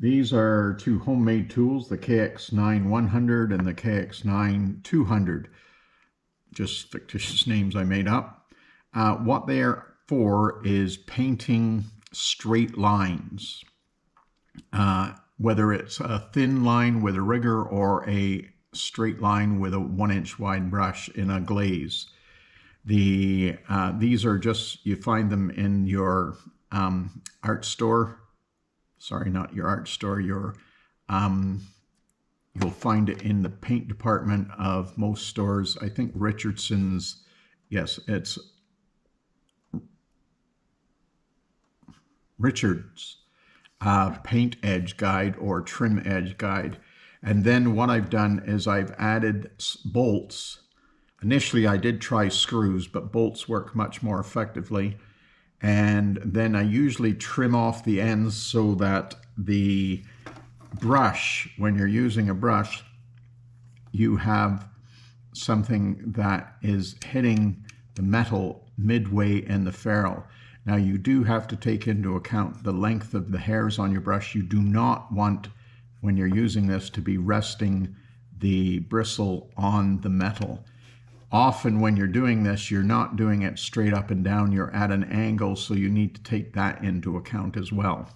These are two homemade tools, the KX9 100 and the KX9 200. Just fictitious names I made up. What they're for is painting straight lines. Whether it's a thin line with a rigger or a straight line with a 1-inch wide brush in a glaze. These are just, you find them in your art store. Sorry, not your art store. You'll find it in the paint department of most stores. I think Richardson's, yes, it's Richards paint edge guide or trim edge guide. And then what I've done is I've added bolts. Initially I did try screws, but bolts work much more effectively. And then I usually trim off the ends so that the brush, when you're using a brush, you have something that is hitting the metal midway in the ferrule. Now you do have to take into account the length of the hairs on your brush. You do not want, when you're using this, to be resting the bristle on the metal. Often when you're doing this, you're not doing it straight up and down, you're at an angle, so you need to take that into account as well.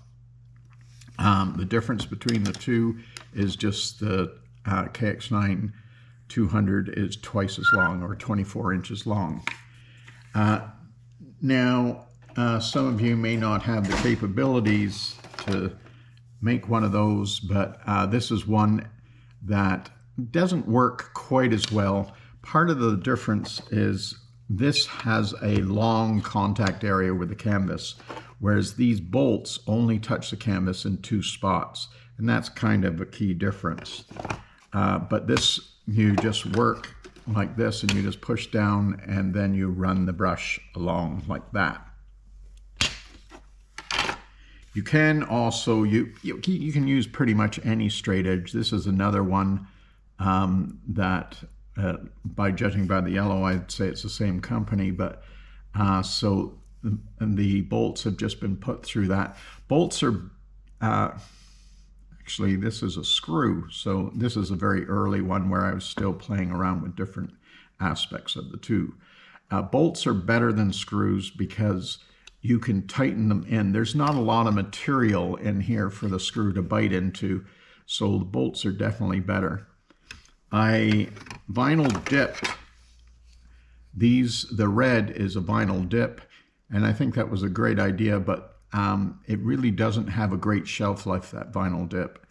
The difference between the two is just the KX9 200 is twice as long, or 24 inches long. Now, some of you may not have the capabilities to make one of those, but this is one that doesn't work quite as well. Part of the difference is this has a long contact area with the canvas, whereas these bolts only touch the canvas in 2 spots, and that's kind of a key difference. But this, you just work like this, and you just push down, and then you run the brush along like that. You can also, you can use pretty much any straight edge. This is another one that, by judging by the yellow, I'd say it's the same company, but so the bolts have just been put through that. Bolts are, actually this is a screw, so this is a very early one where I was still playing around with different aspects of the two. Bolts are better than screws because you can tighten them in. There's not a lot of material in here for the screw to bite into, so the bolts are definitely better. I vinyl dipped these. The red is a vinyl dip, and I think that was a great idea, but it really doesn't have a great shelf life, that vinyl dip.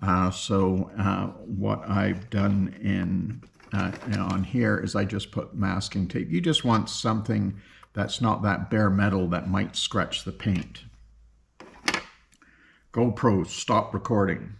What I've done on here is I just put masking tape. You just want something that's not that bare metal that might scratch the paint. GoPro, stop recording.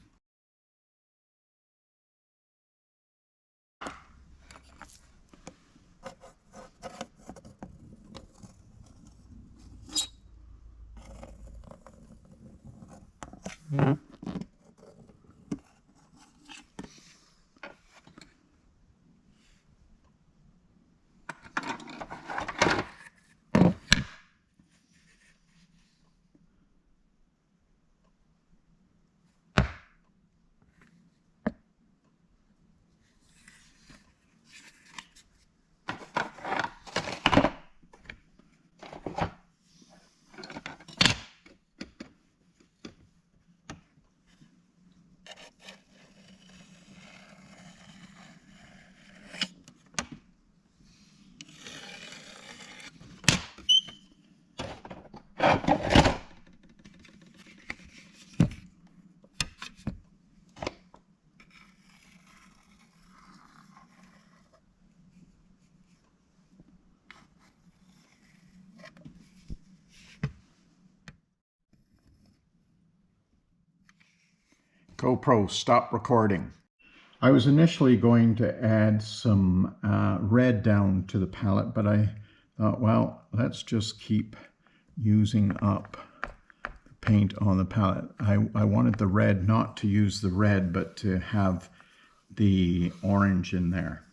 GoPro, stop recording. I was initially going to add some red down to the palette, but I thought, well, let's just keep using up the paint on the palette. I wanted the red, not to use the red, but to have the orange in there.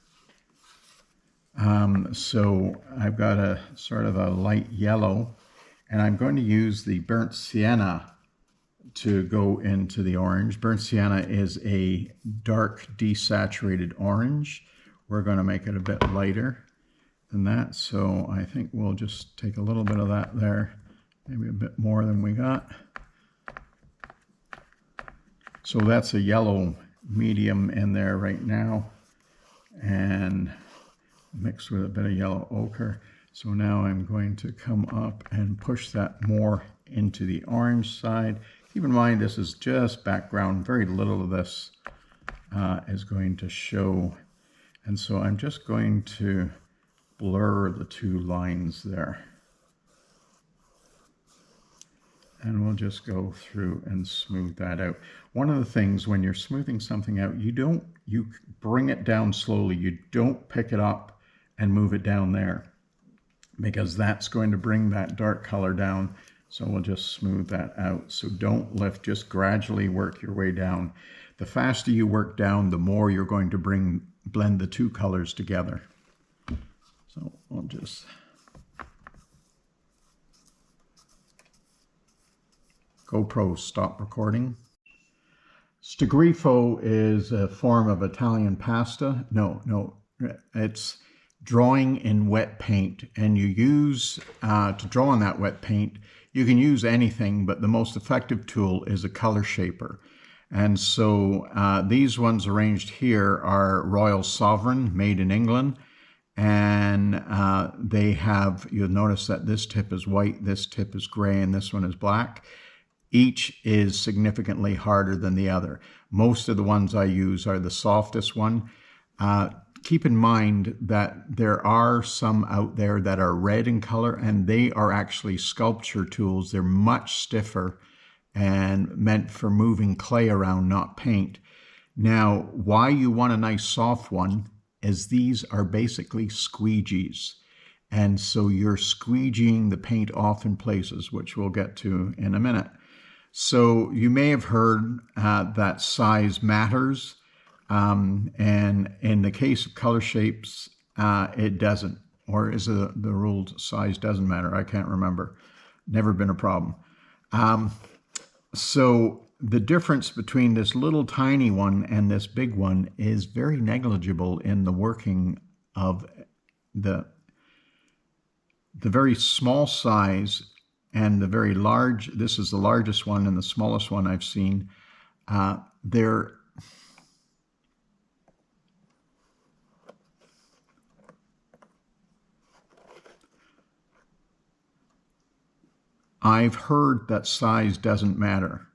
So I've got a sort of a light yellow, and I'm going to use the burnt sienna to go into the orange. Burnt sienna is a dark desaturated orange. We're going to make it a bit lighter than that, so I think we'll just take a little bit of that there, maybe a bit more than we got. So that's a yellow medium in there right now, and mixed with a bit of yellow ochre. So now I'm going to come up and push that more into the orange side. Keep in mind this is just background, very little of this is going to show. And so I'm just going to blur the two lines there. And we'll just go through and smooth that out. One of the things when you're smoothing something out, you bring it down slowly. You don't pick it up and move it down there, because that's going to bring that dark color down. So we'll just smooth that out. So don't lift, just gradually work your way down. The faster you work down, the more you're going to blend the two colors together. So we'll just GoPro stop recording. Stagrifo is a form of Italian pasta. No, it's drawing in wet paint, and you use, to draw on that wet paint, you can use anything, but the most effective tool is a color shaper. And so these ones arranged here are Royal Sovereign, made in England, and they have, you'll notice that this tip is white, this tip is gray, and this one is black. Each is significantly harder than the other. Most of the ones I use are the softest one. Keep in mind that there are some out there that are red in color, and they are actually sculpture tools. They're much stiffer and meant for moving clay around, not paint. Now, why you want a nice soft one is these are basically squeegees. And so you're squeegeeing the paint off in places, which we'll get to in a minute. So you may have heard that size matters. And in the case of color shapes, it doesn't. Or is the rule size doesn't matter? I can't remember. Never been a problem. So the difference between this little tiny one and this big one is very negligible in the working of the very small size and the very large. This is the largest one and the smallest one I've seen. I've heard that size doesn't matter.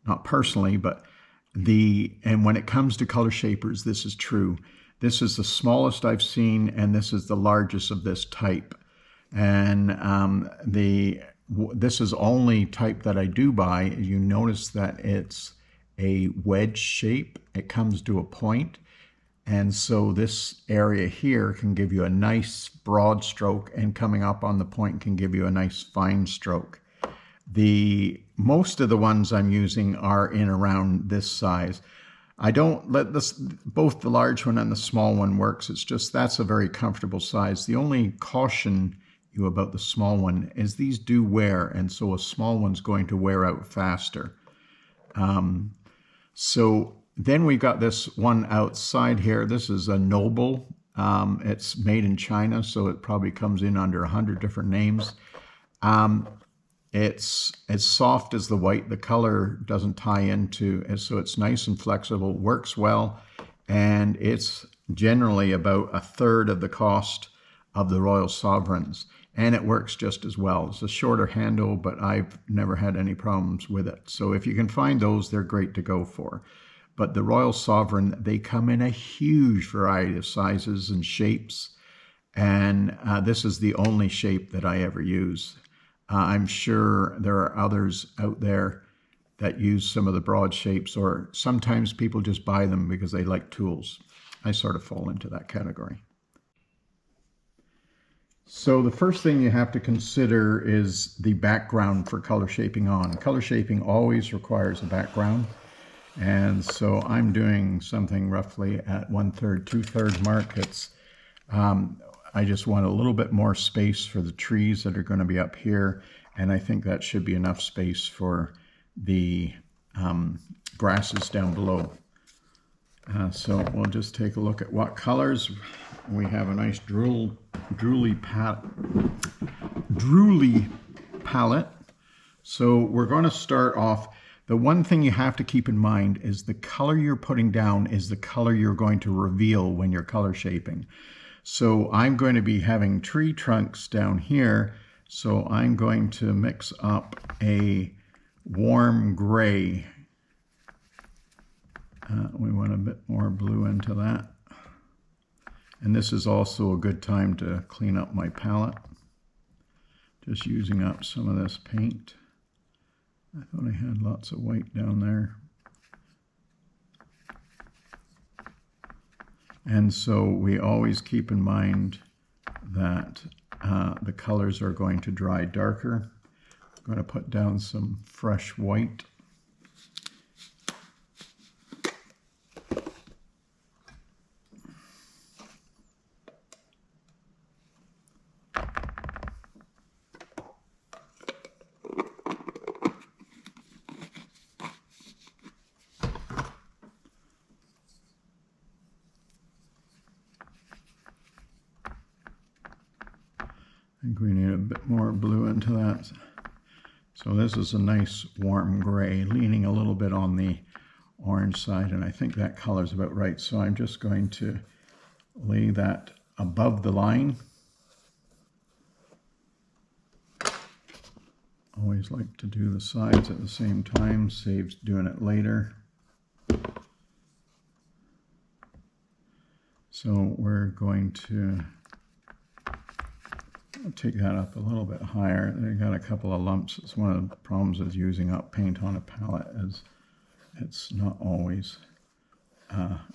Not personally, but and when it comes to color shapers, this is true. This is the smallest I've seen, and this is the largest of this type. And this is only type that I do buy. You notice that it's a wedge shape. It comes to a point. And so this area here can give you a nice broad stroke, and coming up on the point can give you a nice fine stroke. Most of the ones I'm using are in around this size. I don't let both the large one and the small one works. It's just that's a very comfortable size. The only caution you about the small one is these do wear, and so a small one's going to wear out faster. So then we've got this one outside here. This is a Noble. It's made in China, so it probably comes in under 100 different names. It's as soft as the white. The color doesn't tie into, so it's nice and flexible, works well, and it's generally about a third of the cost of the Royal Sovereigns, and it works just as well. It's a shorter handle, but I've never had any problems with it. So if you can find those, they're great to go for. But the Royal Sovereign, they come in a huge variety of sizes and shapes, and this is the only shape that I ever use. I'm sure there are others out there that use some of the broad shapes, or sometimes people just buy them because they like tools. I sort of fall into that category. So the first thing you have to consider is the background for color shaping on. Color shaping always requires a background. And so I'm doing something roughly at 1/3, 2/3 mark. I just want a little bit more space for the trees that are going to be up here. And I think that should be enough space for the grasses down below. So we'll just take a look at what colors. We have a nice drooly palette. So we're going to start off. The one thing you have to keep in mind is the color you're putting down is the color you're going to reveal when you're color shaping. So I'm going to be having tree trunks down here. So I'm going to mix up a warm gray. We want a bit more blue into that. And this is also a good time to clean up my palette. Just using up some of this paint. I thought I had lots of white down there. And so we always keep in mind that the colors are going to dry darker. I'm going to put down some fresh white. I think we need a bit more blue into that. So this is a nice warm gray, leaning a little bit on the orange side, and I think that color is about right. So I'm just going to lay that above the line. Always like to do the sides at the same time, saves doing it later. So we're going to take that up a little bit higher. They got a couple of lumps. It's one of the problems with using up paint on a palette, is it's not always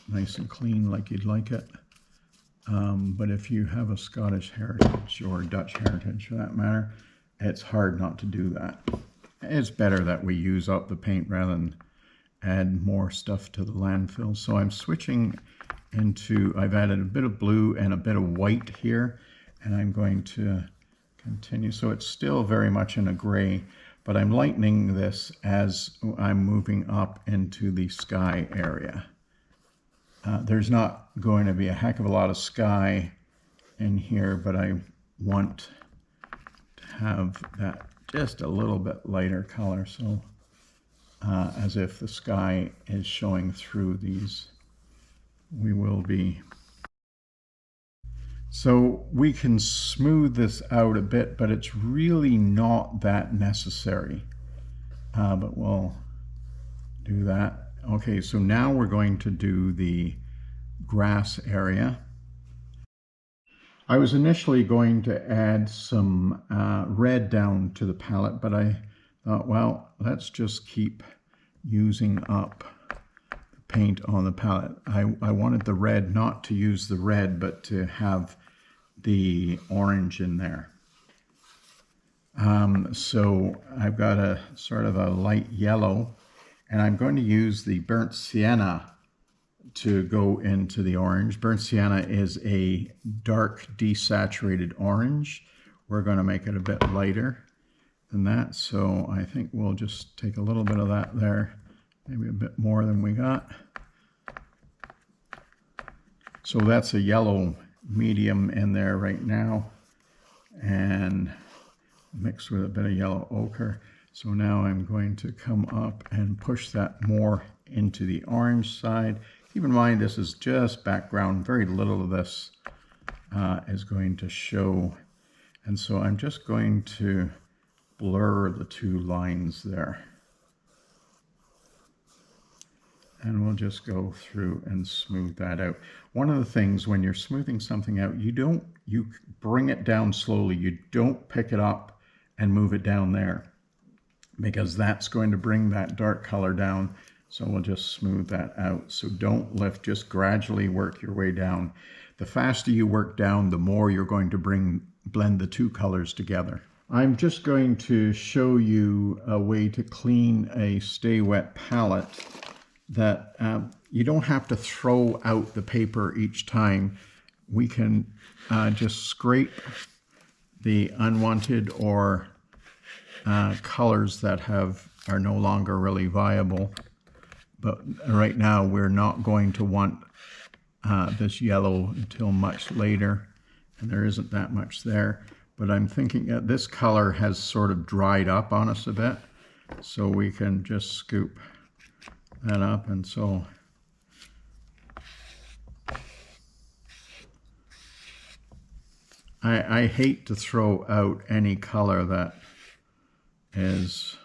nice and clean like you'd like it. But if you have a Scottish heritage or Dutch heritage for that matter, it's hard not to do that. It's better that we use up the paint rather than add more stuff to the landfill. So I'm switching into, I've added a bit of blue and a bit of white here. And I'm going to continue. So it's still very much in a gray, but I'm lightening this as I'm moving up into the sky area. There's not going to be a heck of a lot of sky in here, but I want to have that just a little bit lighter color. So as if the sky is showing through these, we will be. So we can smooth this out a bit, but it's really not that necessary. But we'll do that. Okay, so now we're going to do the grass area. I was initially going to add some red down to the palette, but I thought, well, let's just keep using up the paint on the palette. I wanted the red, not to use the red, but to have the orange in there. So I've got a sort of a light yellow, and I'm going to use the burnt sienna to go into the orange. Burnt sienna is a dark desaturated orange. We're going to make it a bit lighter than that. So I think we'll just take a little bit of that there, maybe a bit more than we got. So that's a yellow medium in there right now, and mixed with a bit of yellow ochre. So now I'm going to come up and push that more into the orange side. Keep in mind this is just background, very little of this is going to show, and so I'm just going to blur the two lines there. And we'll just go through and smooth that out. One of the things when you're smoothing something out, you bring it down slowly. You don't pick it up and move it down there, because that's going to bring that dark color down. So we'll just smooth that out. So don't lift, just gradually work your way down. The faster you work down, the more you're going to blend the two colors together. I'm just going to show you a way to clean a Stay Wet palette that you don't have to throw out the paper each time. We can just scrape the unwanted or colors that have are no longer really viable. But right now we're not going to want this yellow until much later, and there isn't that much there. But I'm thinking that this color has sort of dried up on us a bit, so we can just scoop that up. And so I hate to throw out any color that is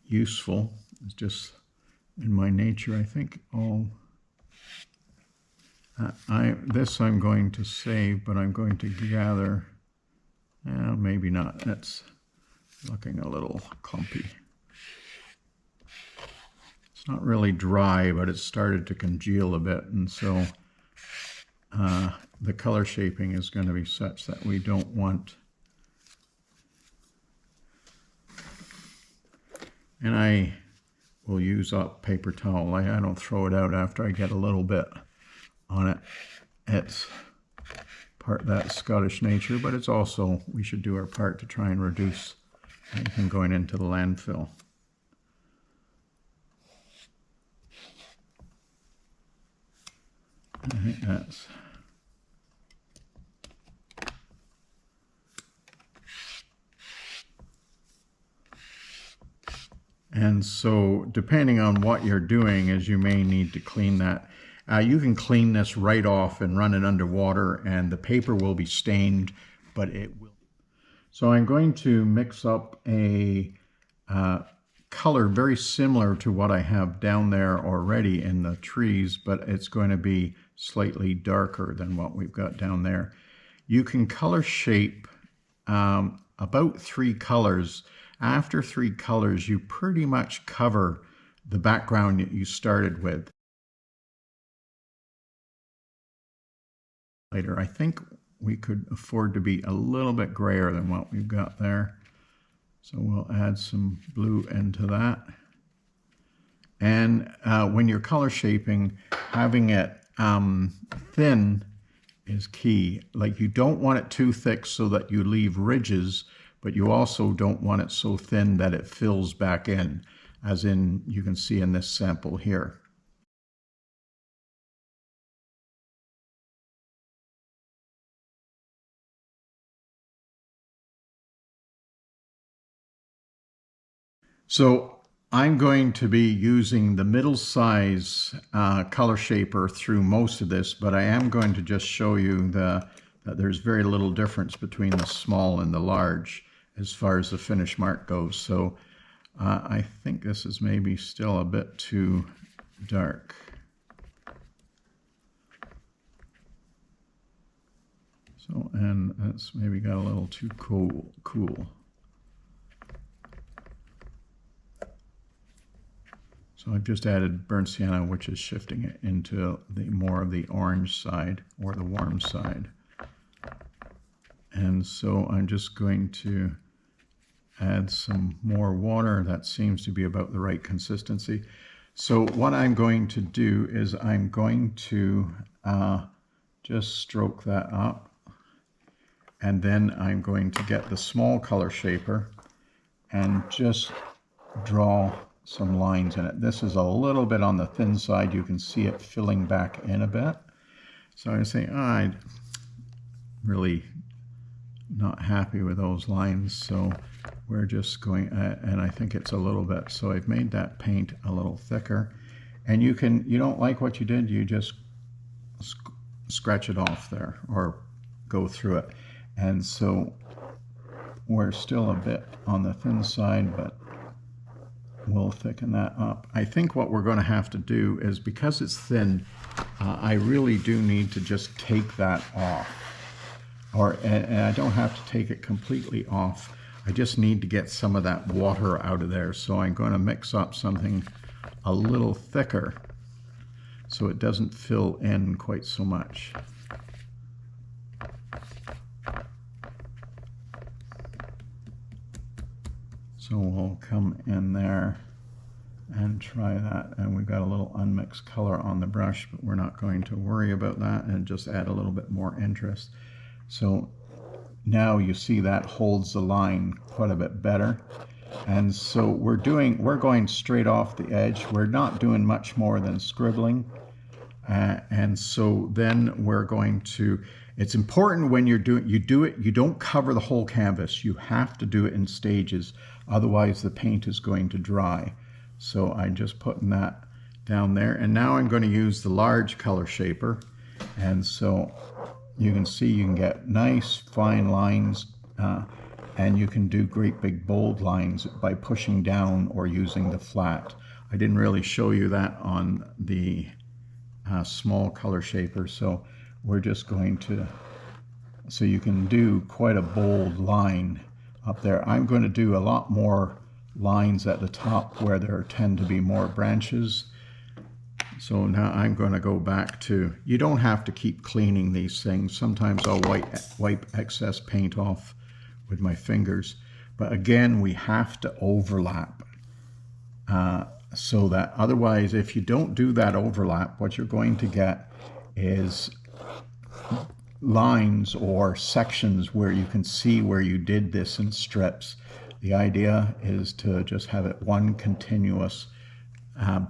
useful. It's just in my nature, I think. This I'm going to save, but I'm going to gather. Maybe not. That's looking a little clumpy. It's not really dry, but it's started to congeal a bit, and so the color shaping is going to be such that we don't want. And I will use up paper towel. I don't throw it out after I get a little bit on it. It's part that Scottish nature, but it's also, we should do our part to try and reduce anything going into the landfill. I think that's... And so depending on what you're doing is you may need to clean that. You can clean this right off and run it underwater, and the paper will be stained, but it will. So I'm going to mix up a color very similar to what I have down there already in the trees, but it's going to be slightly darker than what we've got down there. You can color shape about 3 colors. After 3 colors, you pretty much cover the background that you started with. Later, I think we could afford to be a little bit grayer than what we've got there. So we'll add some blue into that. And when you're color shaping, having it thin is key. Like, you don't want it too thick so that you leave ridges, but you also don't want it so thin that it fills back in, as in you can see in this sample here. So I'm going to be using the middle size color shaper through most of this, but I am going to just show you that there's very little difference between the small and the large as far as the finish mark goes. So I think this is maybe still a bit too dark. So, and that's maybe got a little too cool. So I've just added burnt sienna, which is shifting it into the more of the orange side, or the warm side. And so I'm just going to add some more water. That seems to be about the right consistency. So what I'm going to do is I'm going to just stroke that up, and then I'm going to get the small color shaper and just draw some lines in it. This is a little bit on the thin side. You can see it filling back in a bit. So I'm saying, I'm really not happy with those lines. So we're just going, and I think it's a little bit. So I've made that paint a little thicker. And you don't like what you did, you just scratch it off there or go through it. And so we're still a bit on the thin side, but we'll thicken that up. I think what we're going to have to do is, because it's thin, I really do need to just take that off. And I don't have to take it completely off. I just need to get some of that water out of there. So I'm going to mix up something a little thicker so it doesn't fill in quite so much. So we'll come in there and try that. And we've got a little unmixed color on the brush, but we're not going to worry about that, and just add a little bit more interest. So now you see that holds the line quite a bit better. And so we're going straight off the edge. We're not doing much more than scribbling. And so then we're going to, it's important when you don't cover the whole canvas. You have to do it in stages. Otherwise the paint is going to dry. So I'm just putting that down there. And now I'm going to use the large color shaper. And so you can see you can get nice fine lines, and you can do great big bold lines by pushing down or using the flat. I didn't really show you that on the small color shaper, so we're just going to, so you can do quite a bold line up there. I'm going to do a lot more lines at the top where there tend to be more branches. So now I'm going to go back to, you don't have to keep cleaning these things. Sometimes I'll wipe excess paint off with my fingers, but again we have to overlap. So that otherwise, if you don't do that overlap, what you're going to get is lines or sections where you can see where you did this in strips. The idea is to just have it one continuous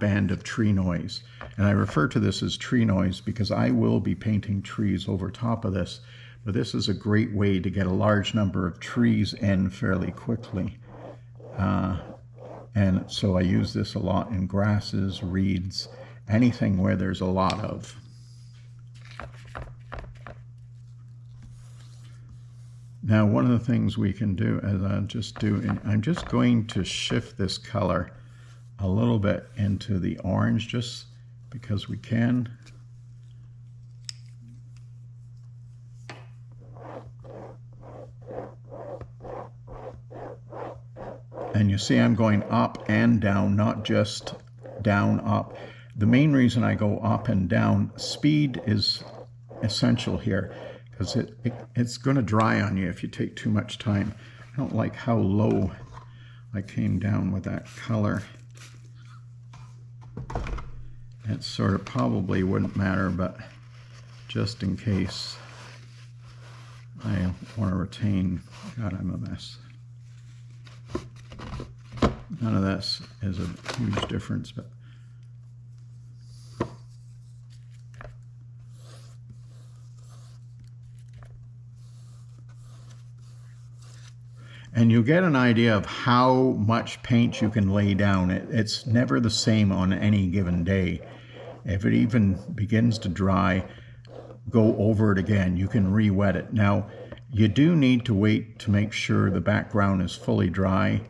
band of tree noise. And I refer to this as tree noise because I will be painting trees over top of this, but this is a great way to get a large number of trees in fairly quickly. And so I use this a lot in grasses, reeds, anything where there's a lot of. Now, one of the things we can do is I'm just going to shift this color a little bit into the orange just because we can. And you see I'm going up and down, not just down, up. The main reason I go up and down, speed is essential here because it's going to dry on you if you take too much time. I don't like how low I came down with that color. It sort of probably wouldn't matter, but just in case I want to retain, God, I'm a mess. None of this is a huge difference, but and you get an idea of how much paint you can lay down. It's never the same on any given day. If it even begins to dry, go over it again. You can re-wet it. Now, you do need to wait to make sure the background is fully dry,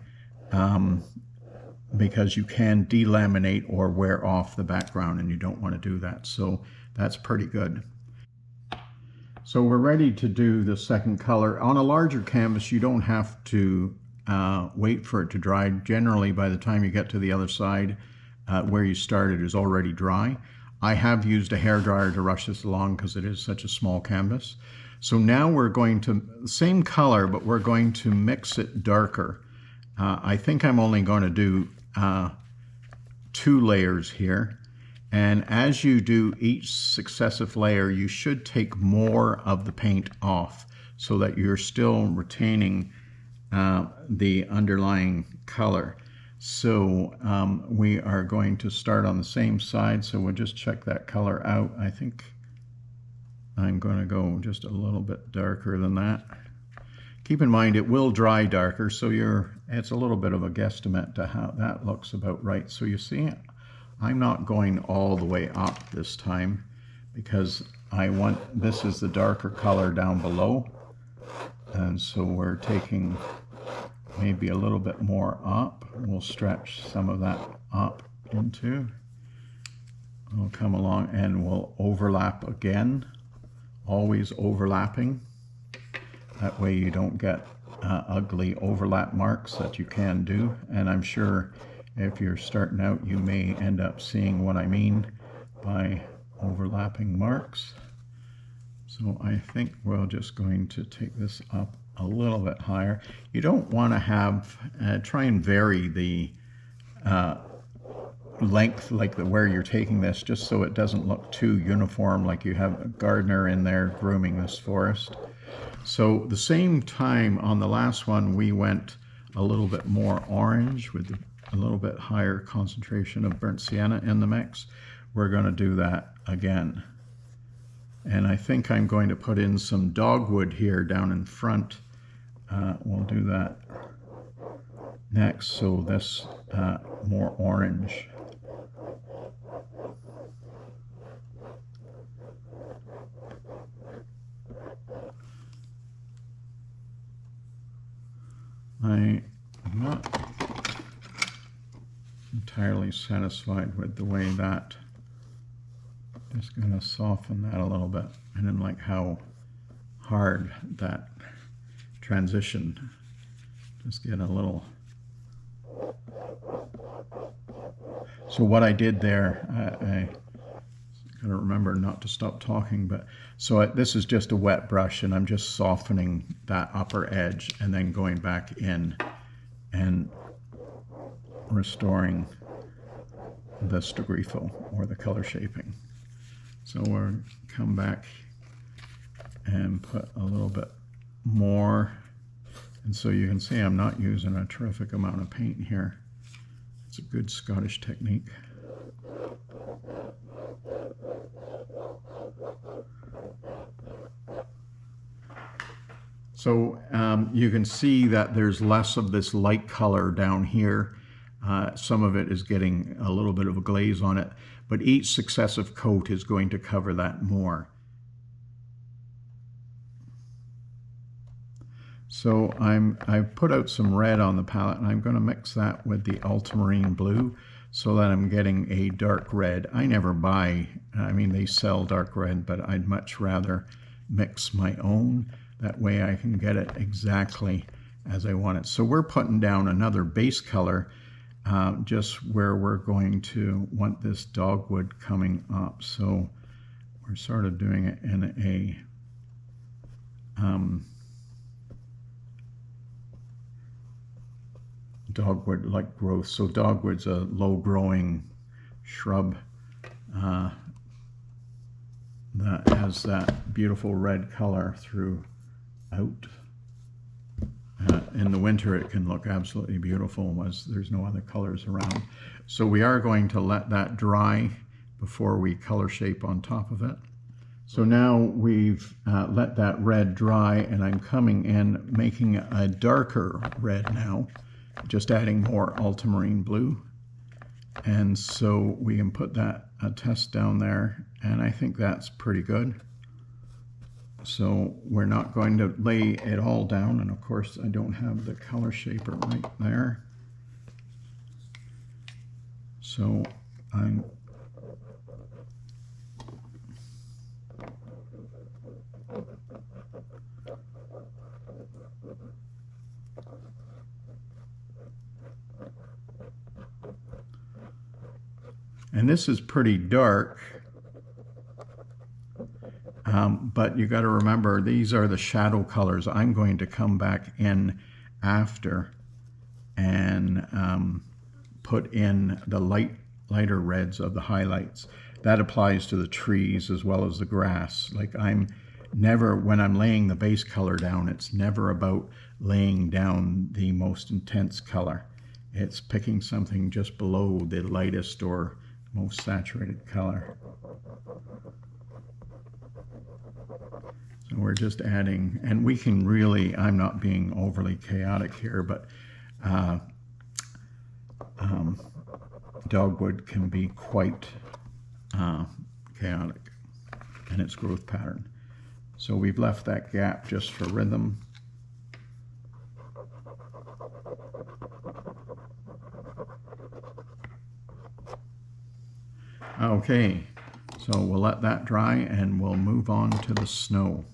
because you can delaminate or wear off the background, and you don't want to do that. So that's pretty good. So we're ready to do the second color. On a larger canvas, you don't have to wait for it to dry. Generally, by the time you get to the other side, where you started is already dry. I have used a hairdryer to rush this along because it is such a small canvas. So now we're going to, same color, but we're going to mix it darker. I think I'm only going to do 2 layers here. And as you do each successive layer, you should take more of the paint off so that you're still retaining the underlying color. So we are going to start on the same side, so we'll just check that color out. I think I'm going to go just a little bit darker than that. Keep in mind it will dry darker, so it's a little bit of a guesstimate to how that looks about right. So you see, I'm not going all the way up this time because this is the darker color down below. And so we're taking maybe a little bit more up. We'll stretch some of that up into. We'll come along and we'll overlap again, always overlapping. That way you don't get ugly overlap marks that you can do. And I'm sure if you're starting out, you may end up seeing what I mean by overlapping marks. So I think we're just going to take this up a little bit higher. You don't want to have, try and vary the length, like where you're taking this, just so it doesn't look too uniform, like you have a gardener in there grooming this forest. So the same time on the last one, we went a little bit more orange with a little bit higher concentration of burnt sienna in the mix, we're going to do that again. And I think I'm going to put in some dogwood here down in front. We'll do that next, so this more orange. I'm not entirely satisfied with the way that. Just going to soften that a little bit. I didn't like how hard that transition. Just get a little. So what I did there, I gotta remember not to stop talking, but so this is just a wet brush and I'm just softening that upper edge and then going back in and restoring the strogrifo or the color shaping. So we'll come back and put a little bit more. And so you can see I'm not using a terrific amount of paint here. It's a good Scottish technique. So you can see that there's less of this light color down here. Some of it is getting a little bit of a glaze on it, but each successive coat is going to cover that more. So I've put out some red on the palette and I'm going to mix that with the ultramarine blue so that I'm getting a dark red. I never buy, I mean they sell dark red, but I'd much rather mix my own. That way I can get it exactly as I want it. So we're putting down another base color just where we're going to want this dogwood coming up. So we're sort of doing it in a dogwood-like growth. So dogwood's a low-growing shrub that has that beautiful red color throughout. In the winter it can look absolutely beautiful as there's no other colors around. So we are going to let that dry before we color shape on top of it. So now we've let that red dry and I'm coming in making a darker red now, just adding more ultramarine blue. And so we can put that test down there and I think that's pretty good. So we're not going to lay it all down, and of course I don't have the color shaper right there. So I'm and this is pretty dark. But you got to remember, these are the shadow colors. I'm going to come back in after and put in the lighter reds of the highlights. That applies to the trees as well as the grass. Like I'm never, when I'm laying the base color down, it's never about laying down the most intense color. It's picking something just below the lightest or most saturated color. So we're just adding, and we can really, I'm not being overly chaotic here, but dogwood can be quite chaotic in its growth pattern. So we've left that gap just for rhythm. Okay, so we'll let that dry and we'll move on to the snow.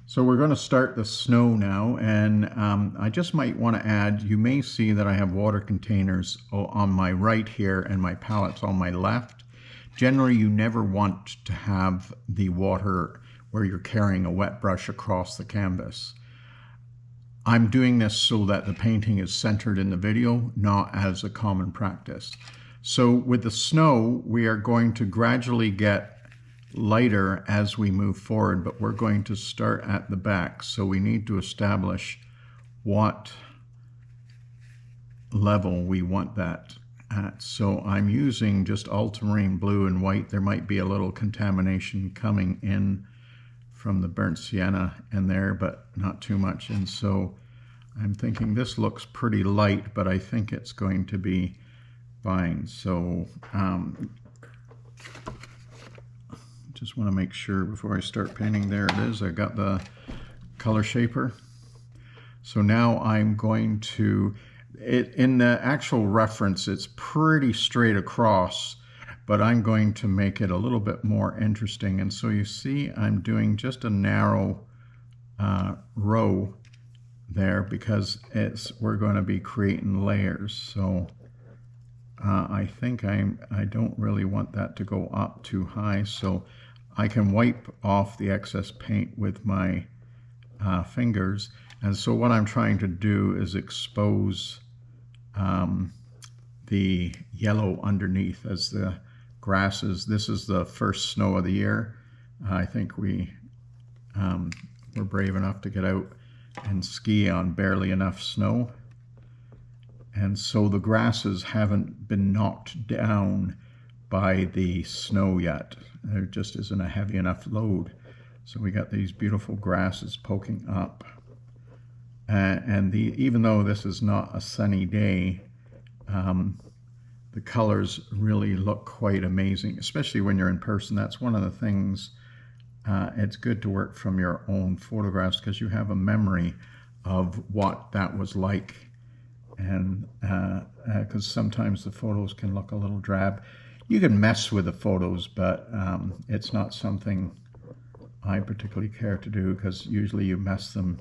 So we're going to start the snow now, and I just might want to add, you may see that I have water containers on my right here and my palettes on my left. Generally, you never want to have the water where you're carrying a wet brush across the canvas. I'm doing this so that the painting is centered in the video, not as a common practice. So with the snow, we are going to gradually get lighter as we move forward, but we're going to start at the back. So we need to establish what level we want that at. So I'm using just ultramarine blue and white. There might be a little contamination coming in from the burnt sienna in there, but not too much. And so I'm thinking this looks pretty light, but I think it's going to be fine. So just want to make sure before I start painting. There it is. I got the color shaper. So now I'm going to, in the actual reference, it's pretty straight across, but I'm going to make it a little bit more interesting. And so you see I'm doing just a narrow row there because we're going to be creating layers. So I think I don't really want that to go up too high, so I can wipe off the excess paint with my fingers. And so what I'm trying to do is expose the yellow underneath as the grasses. This is the first snow of the year. I think we're brave enough to get out and ski on barely enough snow. And so the grasses haven't been knocked down by the snow yet. There just isn't a heavy enough load. So we got these beautiful grasses poking up. And even though this is not a sunny day, the colors really look quite amazing, especially when you're in person. That's one of the things. It's good to work from your own photographs because you have a memory of what that was like. And because sometimes the photos can look a little drab. You can mess with the photos, but it's not something I particularly care to do because usually you mess them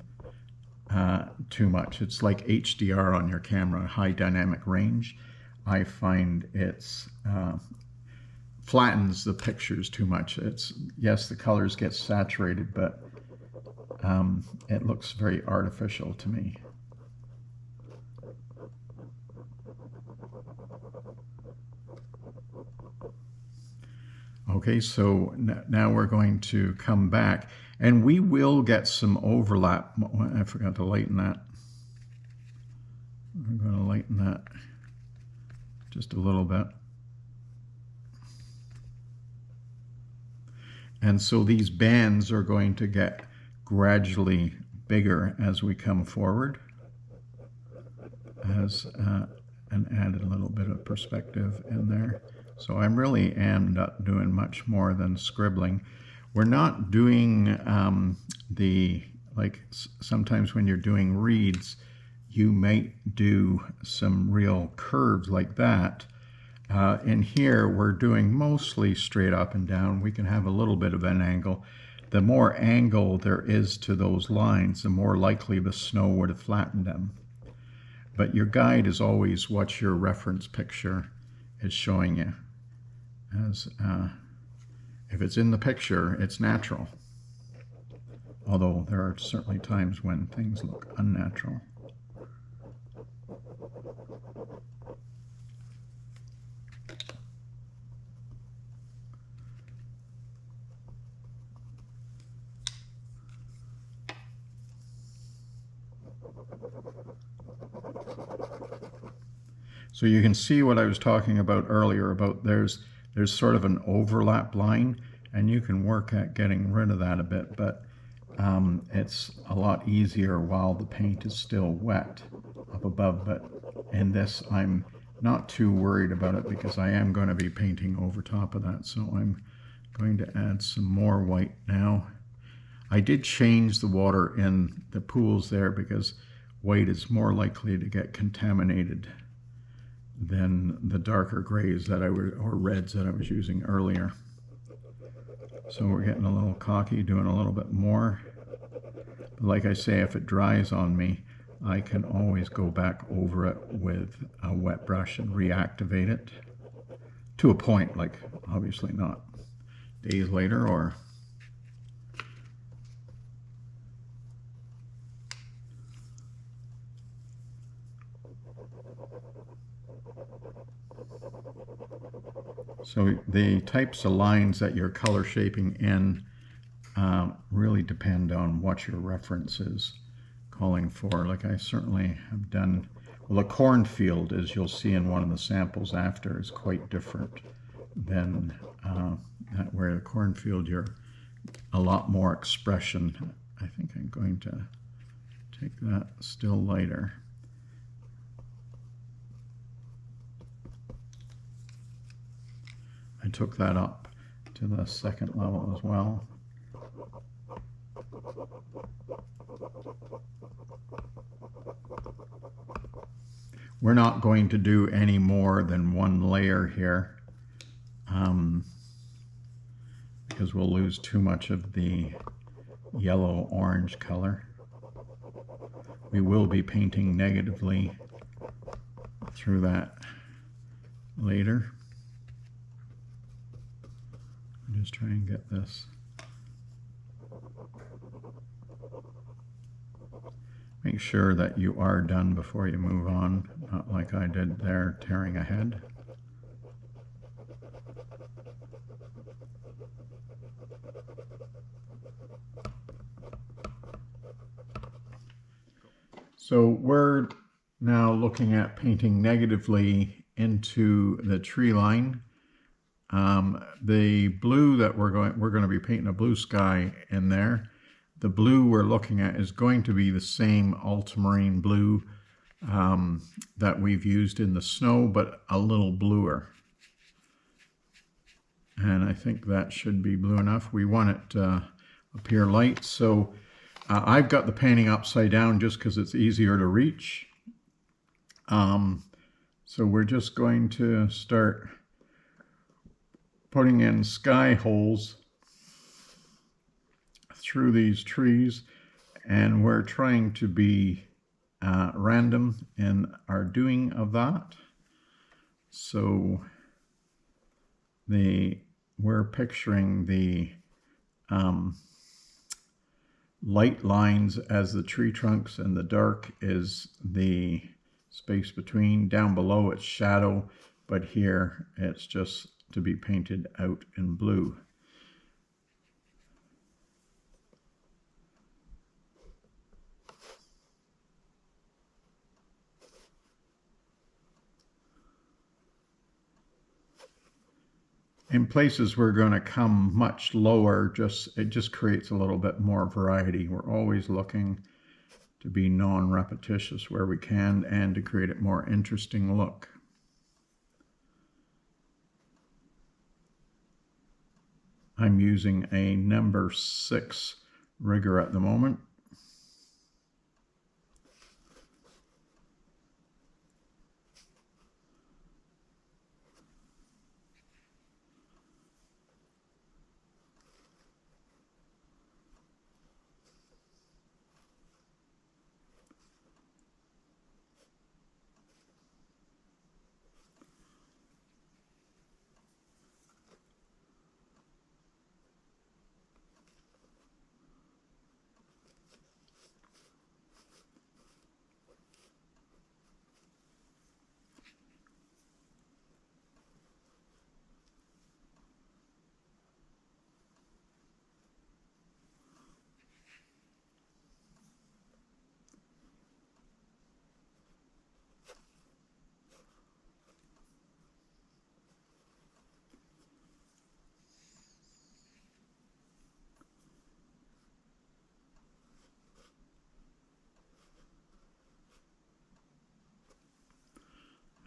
too much. It's like HDR on your camera, high dynamic range. I find it's flattens the pictures too much. Yes, the colors get saturated, but it looks very artificial to me. Okay, so now we're going to come back and we will get some overlap. I forgot to lighten that. I'm going to lighten that just a little bit. And so these bands are going to get gradually bigger as we come forward, and add a little bit of perspective in there. So I really am not doing much more than scribbling. We're not doing like sometimes when you're doing reeds, you might do some real curves like that. In here, we're doing mostly straight up and down. We can have a little bit of an angle. The more angle there is to those lines, the more likely the snow would have flattened them. But your guide is always what your reference picture is showing you. As if it's in the picture, it's natural. Although there are certainly times when things look unnatural. So you can see what I was talking about earlier about there's sort of an overlap line, and you can work at getting rid of that a bit, but it's a lot easier while the paint is still wet up above. But in this, I'm not too worried about it because I am going to be painting over top of that. So I'm going to add some more white now. I did change the water in the pools there because white is more likely to get contaminated than the darker grays that or reds that I was using earlier. So we're getting a little cocky, doing a little bit more. But like I say, if it dries on me, I can always go back over it with a wet brush and reactivate it to a point, like obviously not days later or So the types of lines that you're color shaping in really depend on what your reference is calling for. Like I certainly have done, well, a cornfield, as you'll see in one of the samples after, is quite different than where the cornfield you're a lot more expression. I think I'm going to take that still lighter. I took that up to the second level as well. We're not going to do any more than one layer here because we'll lose too much of the yellow-orange color. We will be painting negatively through that later. I'll just try and get this. Make sure that you are done before you move on, not like I did there, tearing ahead. So we're now looking at painting negatively into the tree line. The blue that we're going to be painting a blue sky in there. The blue we're looking at is going to be the same ultramarine blue that we've used in the snow, but a little bluer. And I think that should be blue enough. We want it to appear light, so I've got the painting upside down just because it's easier to reach. So we're just going to start putting in sky holes through these trees, and we're trying to be random in our doing of that. So we're picturing the light lines as the tree trunks, and the dark is the space between. Down below it's shadow, but here it's just to be painted out in blue. In places we're going to come much lower, it just creates a little bit more variety. We're always looking to be non-repetitious where we can and to create a more interesting look. I'm using a number 6 rigger at the moment.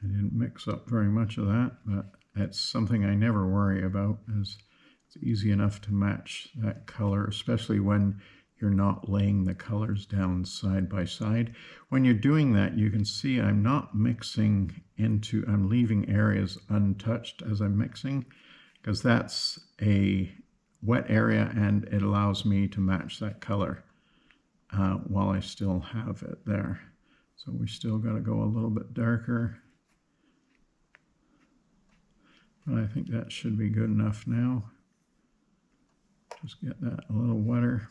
I didn't mix up very much of that, but that's something I never worry about, as it's easy enough to match that color, especially when you're not laying the colors down side by side. When you're doing that, you can see I'm not mixing into, I'm leaving areas untouched as I'm mixing, because that's a wet area and it allows me to match that color while I still have it there. So we still got to go a little bit darker. But I think that should be good enough now. Just get that a little wetter.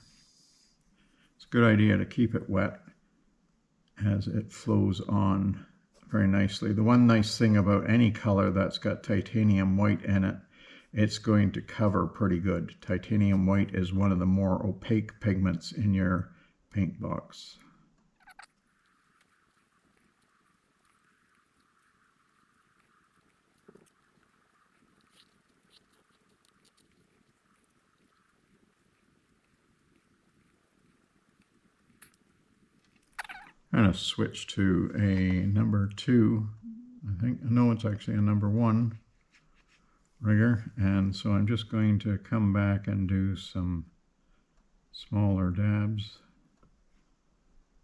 It's a good idea to keep it wet as it flows on very nicely. The one nice thing about any color that's got titanium white in it, it's going to cover pretty good. Titanium white is one of the more opaque pigments in your paint box. I'm going to switch to a number 2. No, it's actually a number 1 rigger, and so I'm just going to come back and do some smaller dabs.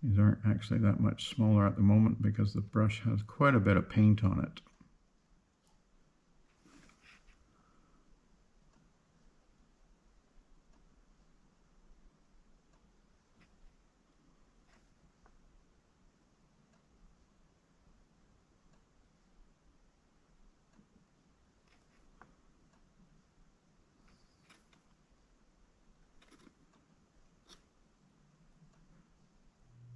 These aren't actually that much smaller at the moment because the brush has quite a bit of paint on it.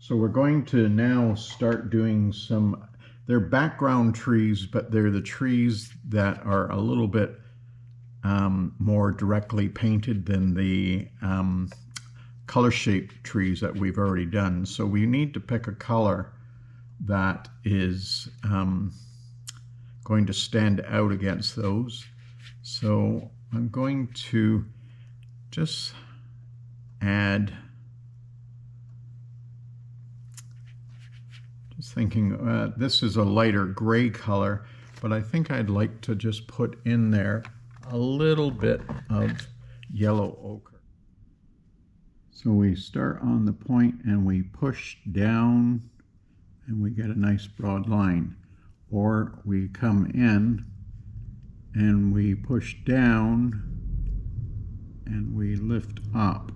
So we're going to now start doing some, they're background trees, but they're the trees that are a little bit more directly painted than the color-shaped trees that we've already done. So we need to pick a color that is going to stand out against those. So I'm going to just add, thinking this is a lighter gray color, but I think I'd like to just put in there a little bit of yellow ochre. So we start on the point and we push down and we get a nice broad line, or we come in and we push down and we lift up.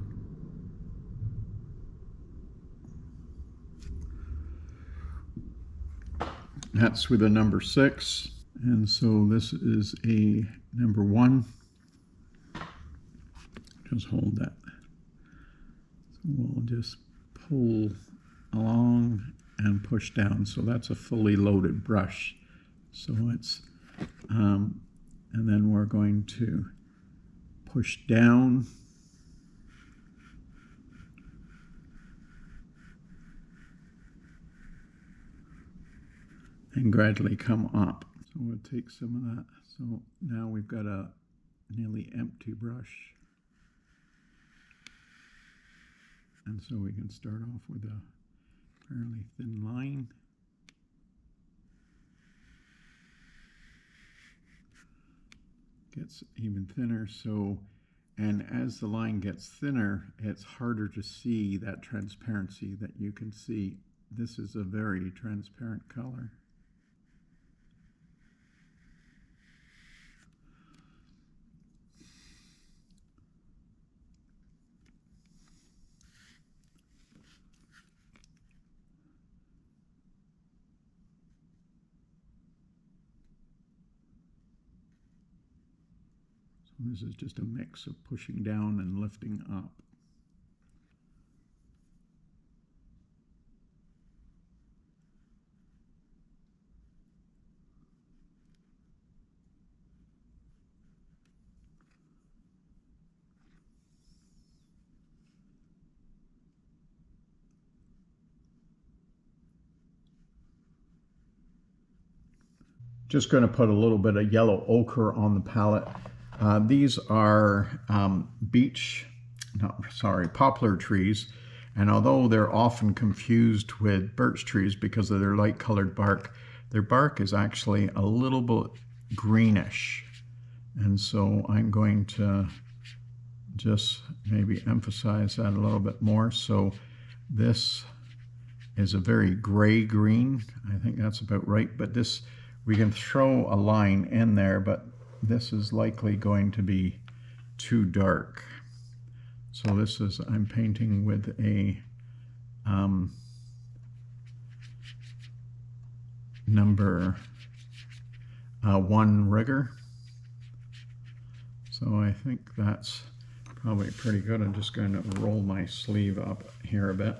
That's with a number 6, and so this is a number 1. Just hold that. So we'll just pull along and push down. So that's a fully loaded brush. So it's, and then we're going to push down. And gradually come up. So we'll take some of that. So now we've got a nearly empty brush. And so we can start off with a fairly thin line. Gets even thinner. So, and as the line gets thinner, it's harder to see that transparency that you can see. This is a very transparent color. This is just a mix of pushing down and lifting up. Just going to put a little bit of yellow ochre on the palette. These are poplar trees, and although they're often confused with birch trees because of their light colored bark, their bark is actually a little bit greenish. And so I'm going to just maybe emphasize that a little bit more. So this is a very gray green. I think that's about right, but this, we can throw a line in there, but this is likely going to be too dark. So this is, I'm painting with a number 1 rigger. So I think that's probably pretty good. I'm just going to roll my sleeve up here a bit.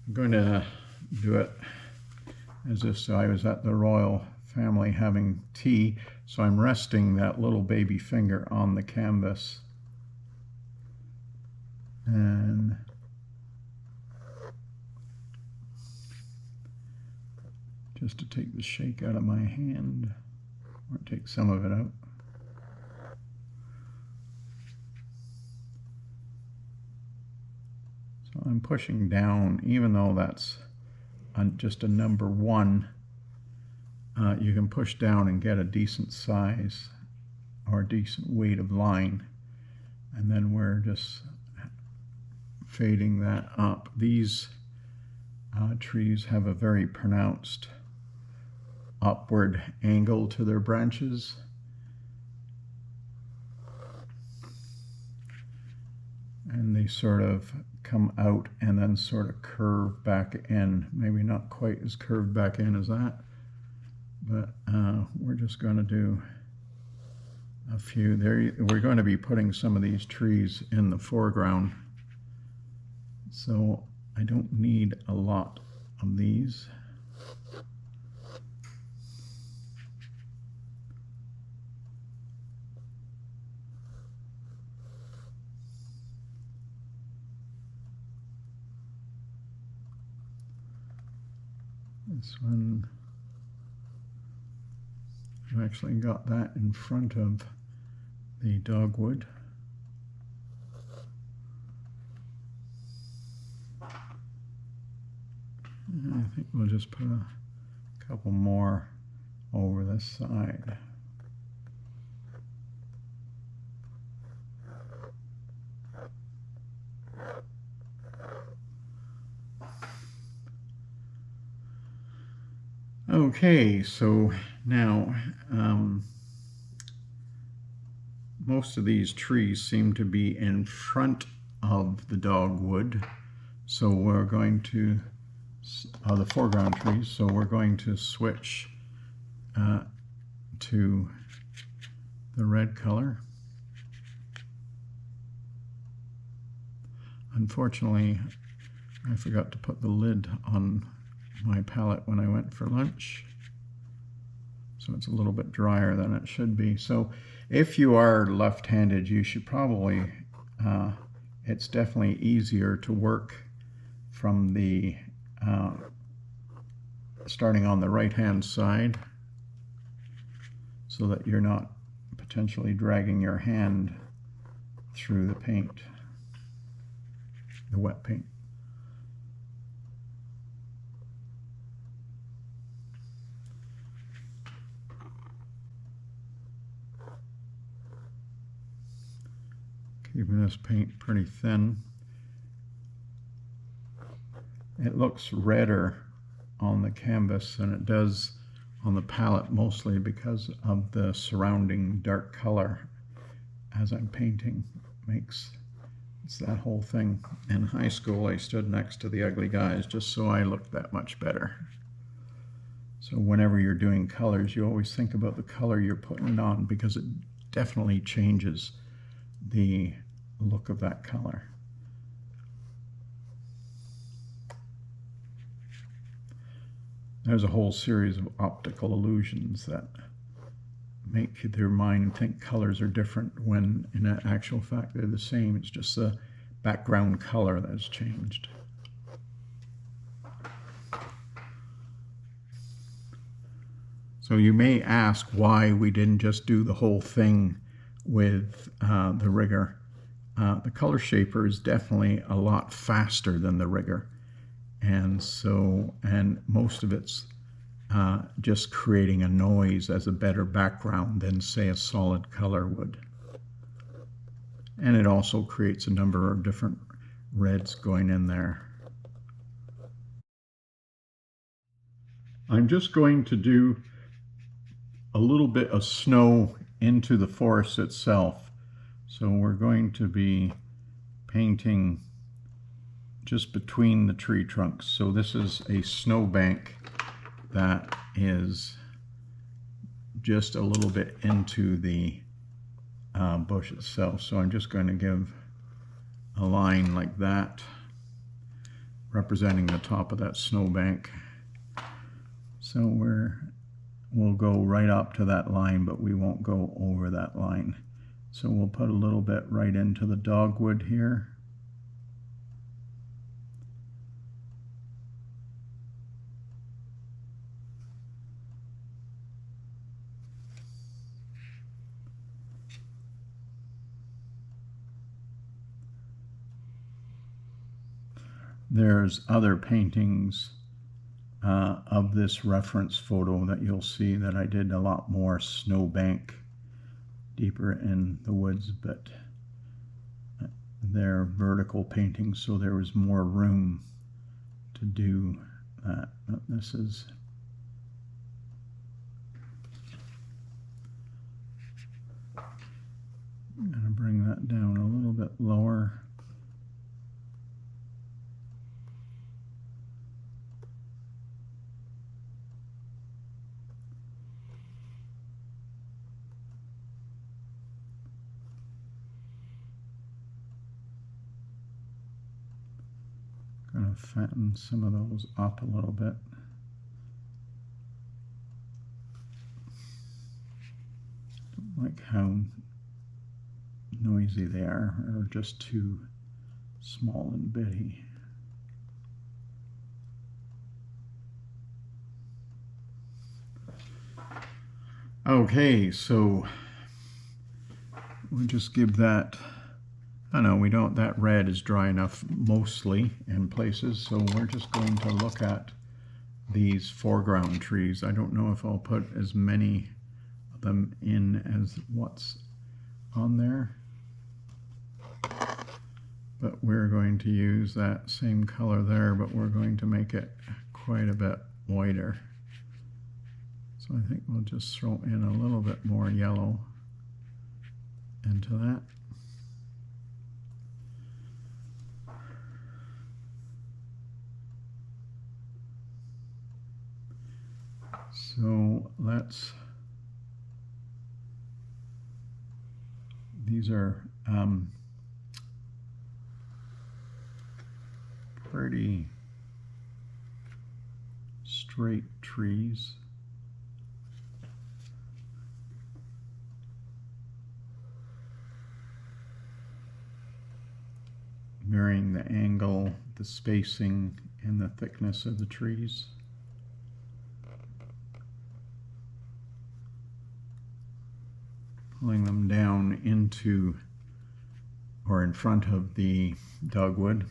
I'm going to do it as if I was at the royal family having tea. So I'm resting that little baby finger on the canvas. And just to take the shake out of my hand, or take some of it out. So I'm pushing down, even though that's just a number 1, you can push down and get a decent size or a decent weight of line. And then we're just fading that up. These trees have a very pronounced upward angle to their branches. And they sort of come out and then sort of curve back in. Maybe not quite as curved back in as that, but we're just going to do a few there. We're going to be putting some of these trees in the foreground, so I don't need a lot of these. This one, I've actually got that in front of the dogwood. And I think we'll just put a couple more over this side. Okay, so now most of these trees seem to be in front of the dogwood, so we're going to, the foreground trees, so we're going to switch to the red color. Unfortunately, I forgot to put the lid on my palette when I went for lunch, so it's a little bit drier than it should be. So if you are left-handed, you should probably, it's definitely easier to work from the starting on the right-hand side, so that you're not potentially dragging your hand through the paint, the wet paint. Keeping this paint pretty thin. It looks redder on the canvas than it does on the palette, mostly because of the surrounding dark color as I'm painting. It's that whole thing. In high school, I stood next to the ugly guys just so I looked that much better. So whenever you're doing colors, you always think about the color you're putting on, because it definitely changes the look of that color. There's a whole series of optical illusions that make their mind think colors are different when in actual fact they're the same. It's just the background color that's changed. So you may ask why we didn't just do the whole thing with the rigger. The color shaper is definitely a lot faster than the rigger, and most of it's just creating a noise as a better background than, say, a solid color would. And it also creates a number of different reds going in there. I'm just going to do a little bit of snow into the forest itself. So we're going to be painting just between the tree trunks. So this is a snowbank that is just a little bit into the bush itself. So I'm just going to give a line like that, representing the top of that snowbank. So we'll go right up to that line, but we won't go over that line. So we'll put a little bit right into the dogwood here. There's other paintings of this reference photo that you'll see that I did a lot more snowbank deeper in the woods, but they're vertical paintings, so there was more room to do that. This is I'm going to bring that down a little bit lower. Going to fatten some of those up a little bit. Don't like how noisy they are, or just too small and bitty. Okay, so we'll just give that, I know we don't, that red is dry enough mostly in places, so we're just going to look at these foreground trees. I don't know if I'll put as many of them in as what's on there, but we're going to use that same color there, but we're going to make it quite a bit whiter. So I think we'll just throw in a little bit more yellow into that. So these are pretty straight trees. Varying the angle, the spacing, and the thickness of the trees. Pulling them down into or in front of the dogwood.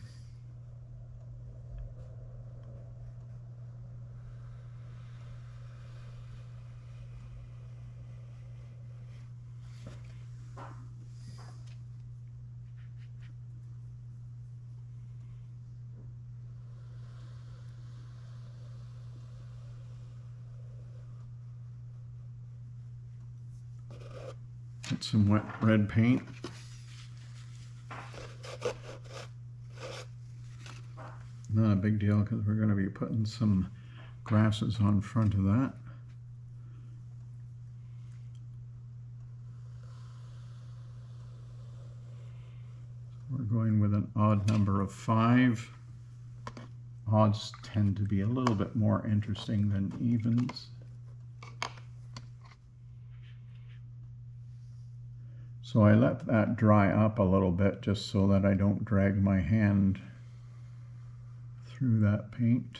Get some wet red paint. Not a big deal because we're going to be putting some grasses on front of that. We're going with an odd number of 5. Odds tend to be a little bit more interesting than evens. So I let that dry up a little bit just so that I don't drag my hand through that paint.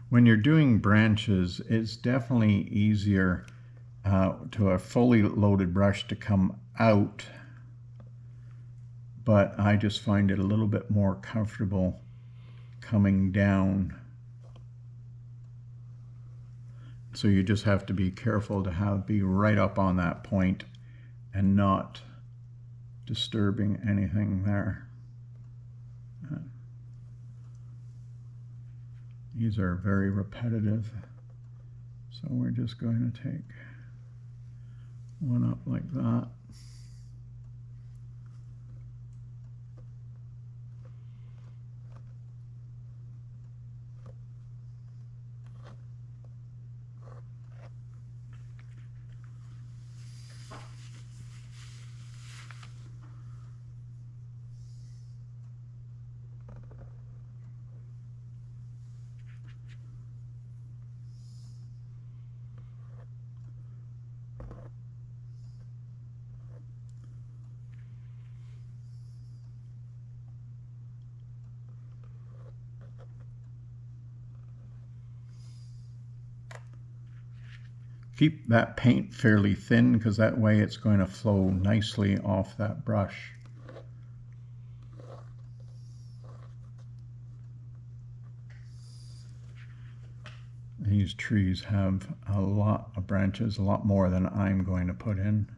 When you're doing branches, it's definitely easier to a fully loaded brush to come out, but I just find it a little bit more comfortable coming down. So you just have to be careful to be right up on that point and not disturbing anything there. These are very repetitive, so we're just going to take one up like that. Keep that paint fairly thin because that way it's going to flow nicely off that brush. These trees have a lot of branches, a lot more than I'm going to put in.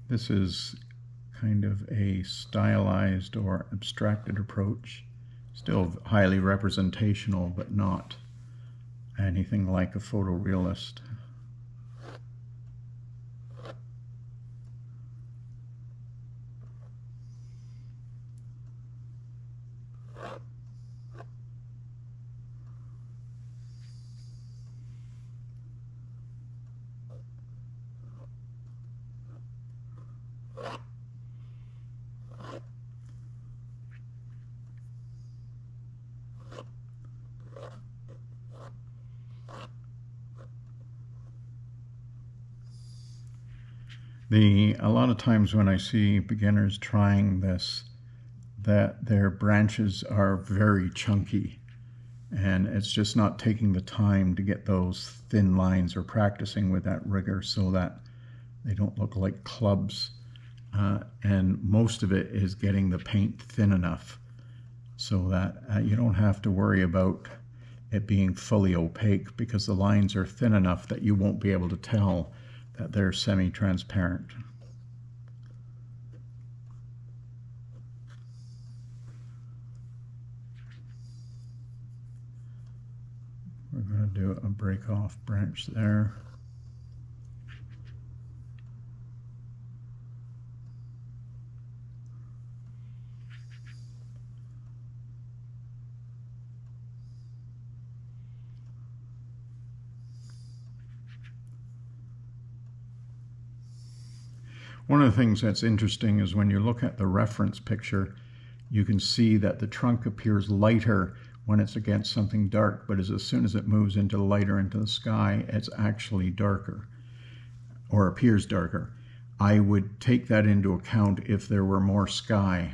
This is kind of a stylized or abstracted approach. Still highly representational, but not anything like a photorealist. A lot of times when I see beginners trying this, that their branches are very chunky, and it's just not taking the time to get those thin lines or practicing with that rigor so that they don't look like clubs. And most of it is getting the paint thin enough so that you don't have to worry about it being fully opaque, because the lines are thin enough that you won't be able to tell that they're semi-transparent. We're going to do a break off branch there. One of the things that's interesting is when you look at the reference picture, you can see that the trunk appears lighter when it's against something dark, but as soon as it moves into lighter into the sky, it's actually darker, or appears darker. I would take that into account if there were more sky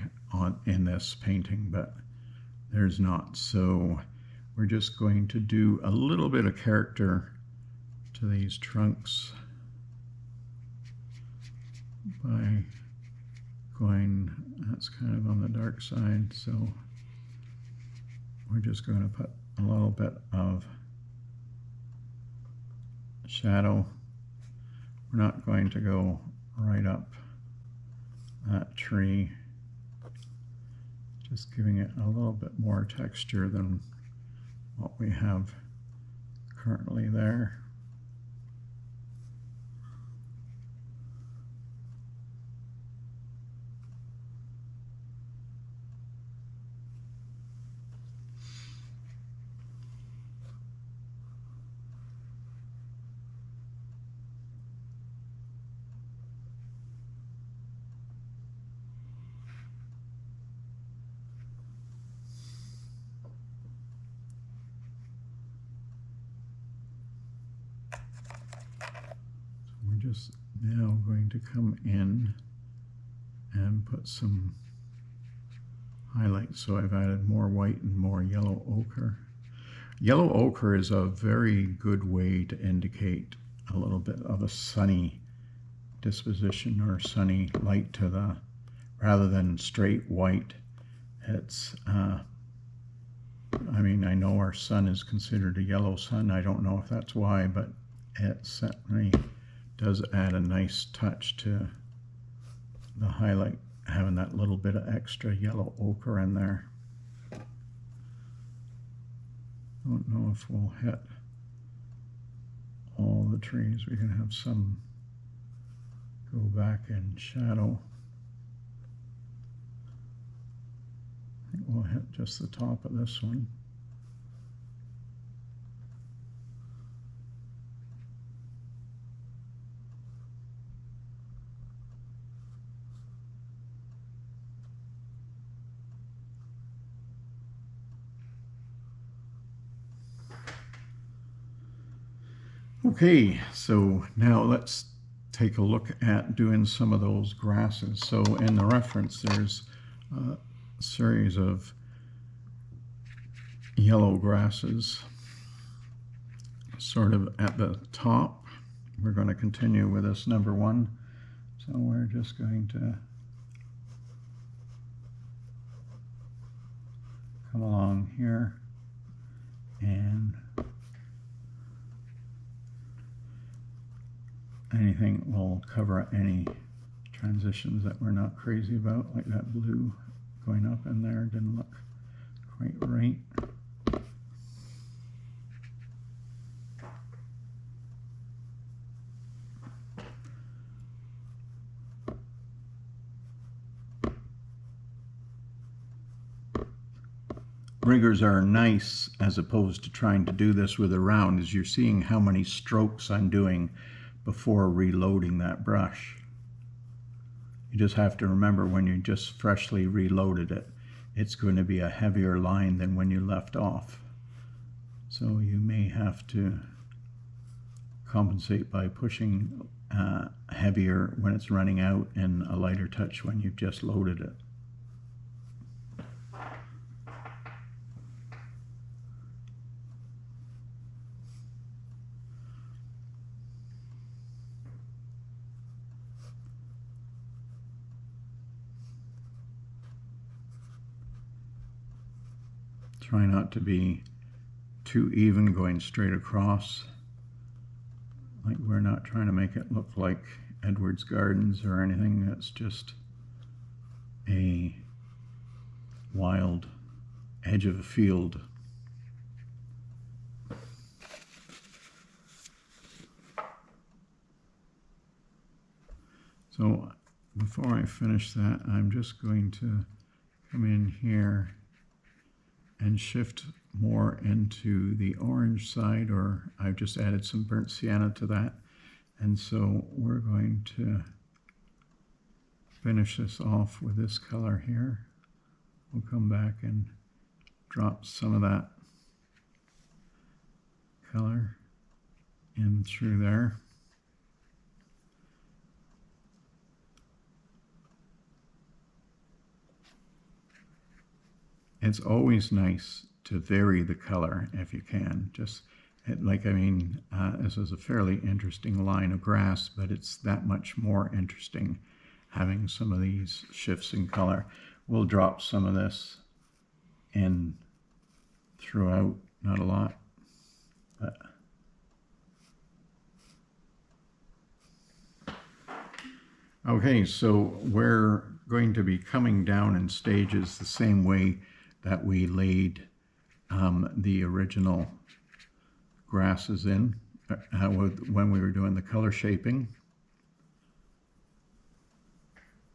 in this painting, but there's not. So we're just going to do a little bit of character to these trunks by going, that's kind of on the dark side, so we're just going to put a little bit of shadow. We're not going to go right up that tree, just giving it a little bit more texture than what we have currently there. We're just now going to come in and put some highlights. So I've added more white and more yellow ochre. Yellow ochre is a very good way to indicate a little bit of a sunny disposition or sunny light to the, rather than straight white. It's, I mean, I know our sun is considered a yellow sun. I don't know if that's why, but it certainly does add a nice touch to the highlight, having that little bit of extra yellow ochre in there. Don't know if we'll hit all the trees. We can have some go back in shadow. I think we'll hit just the top of this one. Okay, so now let's take a look at doing some of those grasses. So in the reference, there's a series of yellow grasses sort of at the top. We're going to continue with this number one. So we're just going to come along here and anything will cover any transitions that we're not crazy about, like that blue going up in there didn't look quite right. Riggers are nice as opposed to trying to do this with a round, as you're seeing how many strokes I'm doing before reloading that brush. You just have to remember when you just freshly reloaded it, it's going to be a heavier line than when you left off. So you may have to compensate by pushing heavier when it's running out and a lighter touch when you've just loaded it. Try not to be too even going straight across. Like we're not trying to make it look like Edwards Gardens or anything. That's just a wild edge of a field. So before I finish that, I'm just going to come in here and shift more into the orange side, or I've just added some burnt sienna to that. And so we're going to finish this off with this color here. We'll come back and drop some of that color in through there. It's always nice to vary the color if you can. Just like, I mean, this is a fairly interesting line of grass, but it's that much more interesting having some of these shifts in color. We'll drop some of this in throughout, not a lot, but okay, so we're going to be coming down in stages the same way that we laid the original grasses in when we were doing the color shaping.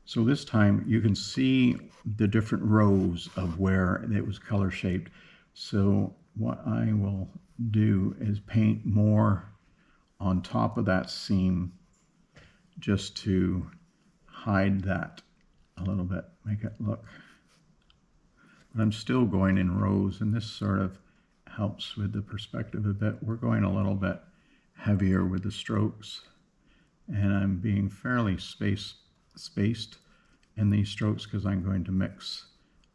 So this time you can see the different rows of where it was color shaped. So what I will do is paint more on top of that seam just to hide that a little bit, make it look. But I'm still going in rows, and this sort of helps with the perspective a bit. We're going a little bit heavier with the strokes, and I'm being fairly spaced in these strokes because I'm going to mix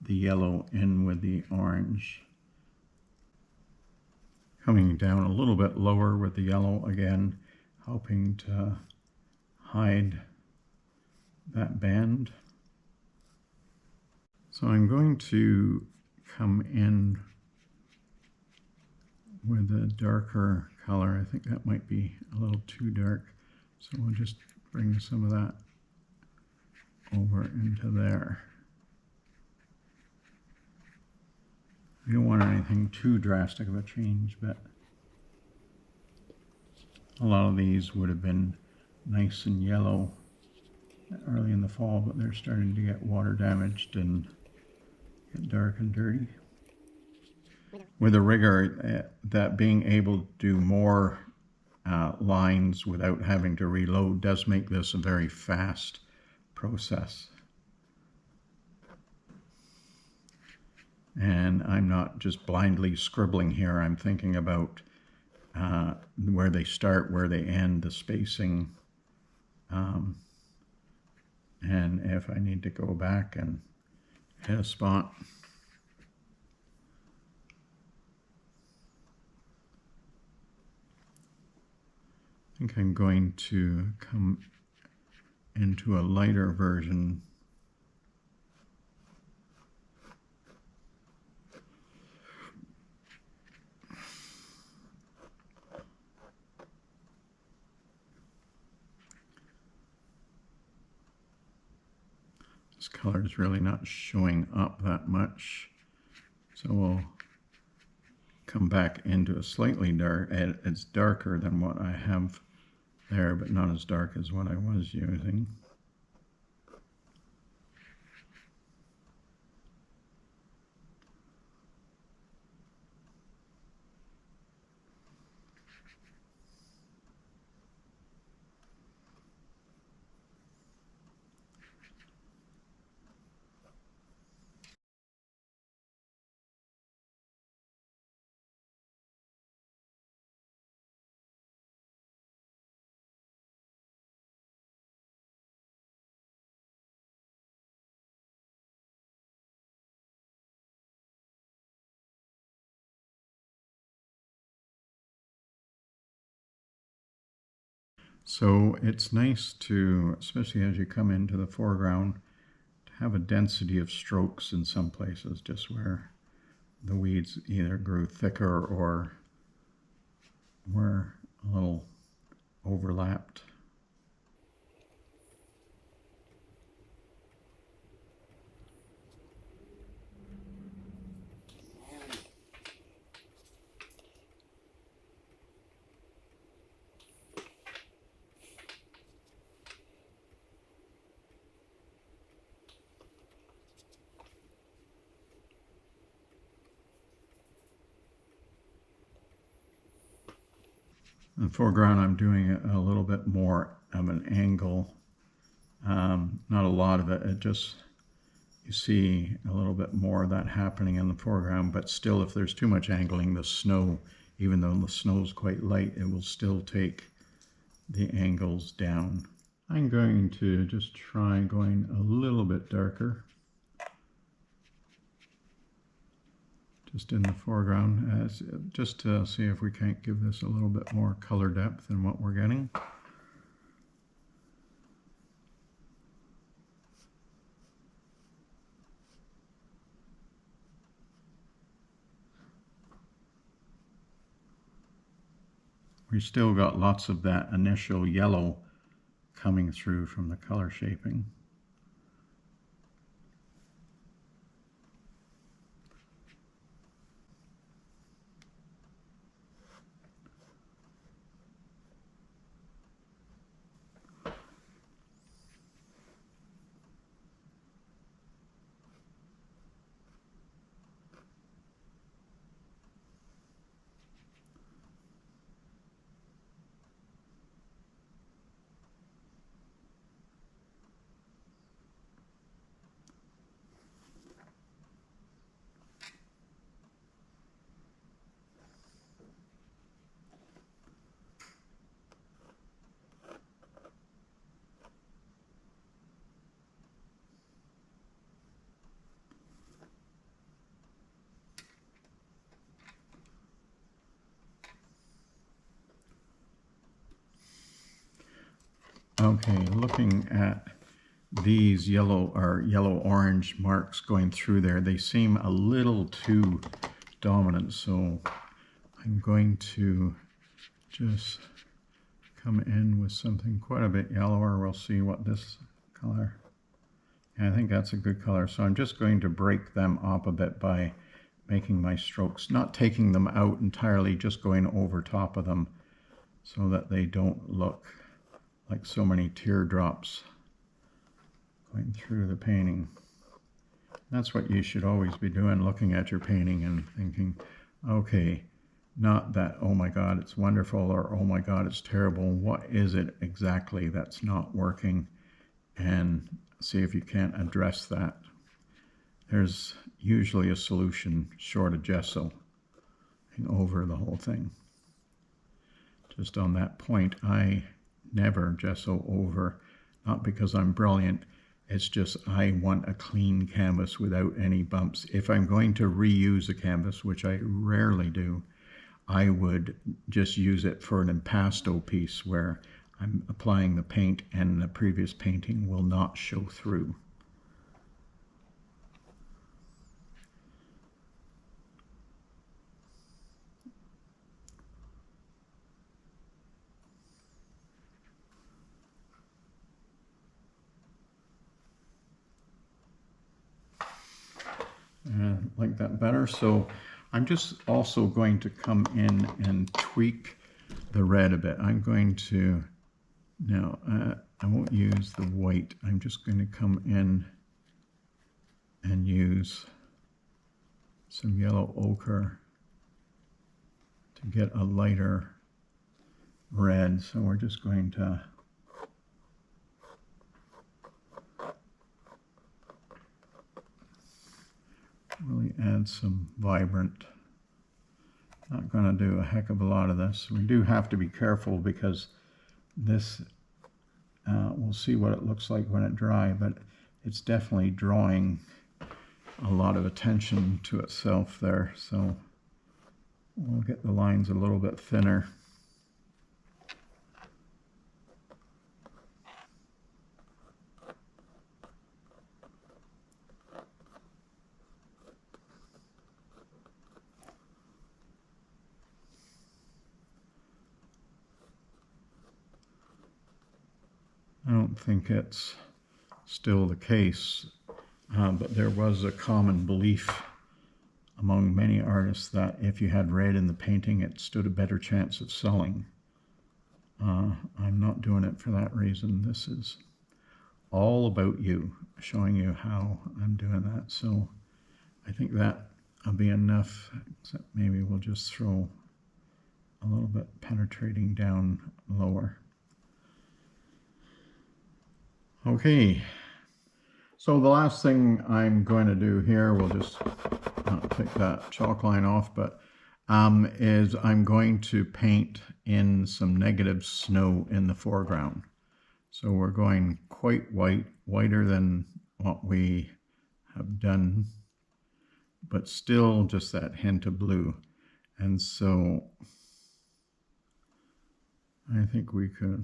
the yellow in with the orange. Coming down a little bit lower with the yellow again, helping to hide that band. So I'm going to come in with a darker color. I think that might be a little too dark. So we'll just bring some of that over into there. We don't want anything too drastic of a change, but a lot of these would have been nice and yellow early in the fall, but they're starting to get water damaged and get dark and dirty. With a rigger, that being able to do more lines without having to reload does make this a very fast process. And I'm not just blindly scribbling here, I'm thinking about where they start, where they end, the spacing. And if I need to go back and hit a spot, I think I'm going to come into a lighter version. This color is really not showing up that much, so we'll come back into a slightly dark. It's darker than what I have there, but not as dark as what I was using. So it's nice to, especially as you come into the foreground, to have a density of strokes in some places, just where the weeds either grew thicker or were a little overlapped. In the foreground, I'm doing a little bit more of an angle. Not a lot of it. It just, you see a little bit more of that happening in the foreground, but still, if there's too much angling, the snow, even though the snow is quite light, it will still take the angles down. I'm going to just try going a little bit darker, just in the foreground, just to see if we can't give this a little bit more color depth than what we're getting. We still got lots of that initial yellow coming through from the color shaping. Okay, looking at these yellow or yellow-orange marks going through there, they seem a little too dominant, so I'm going to just come in with something quite a bit yellower. We'll see what this color, and I think that's a good color. So I'm just going to break them up a bit by making my strokes, not taking them out entirely, just going over top of them so that they don't look like so many teardrops going through the painting. That's what you should always be doing, looking at your painting and thinking, okay, not that, oh my God, it's wonderful, or oh my God, it's terrible. What is it exactly that's not working? And see if you can't address that. There's usually a solution short of gesso over the whole thing. just on that point, I never gesso over, not because I'm brilliant. It's just I want a clean canvas without any bumps. If I'm going to reuse a canvas, which I rarely do, I would just use it for an impasto piece where I'm applying the paint and the previous painting will not show through. Like that better. So I'm just also going to come in and tweak the red a bit. I'm going to, now I won't use the white. I'm just going to come in and use some yellow ochre to get a lighter red. So we're just going to really add some vibrant. Not going to do a heck of a lot of this. We do have to be careful because this, we'll see what it looks like when it dries, but it's definitely drawing a lot of attention to itself there. So we'll get the lines a little bit thinner. I don't think it's still the case, but there was a common belief among many artists that if you had red in the painting, it stood a better chance of selling. I'm not doing it for that reason. This is all about you, showing you how I'm doing that. So I think that will be enough, except maybe we'll just throw a little bit penetrating down lower. Okay, so the last thing I'm going to do here, we'll just take that chalk line off, but is I'm going to paint in some negative snow in the foreground. So we're going quite white, whiter than what we have done, but still just that hint of blue. And so I think we could,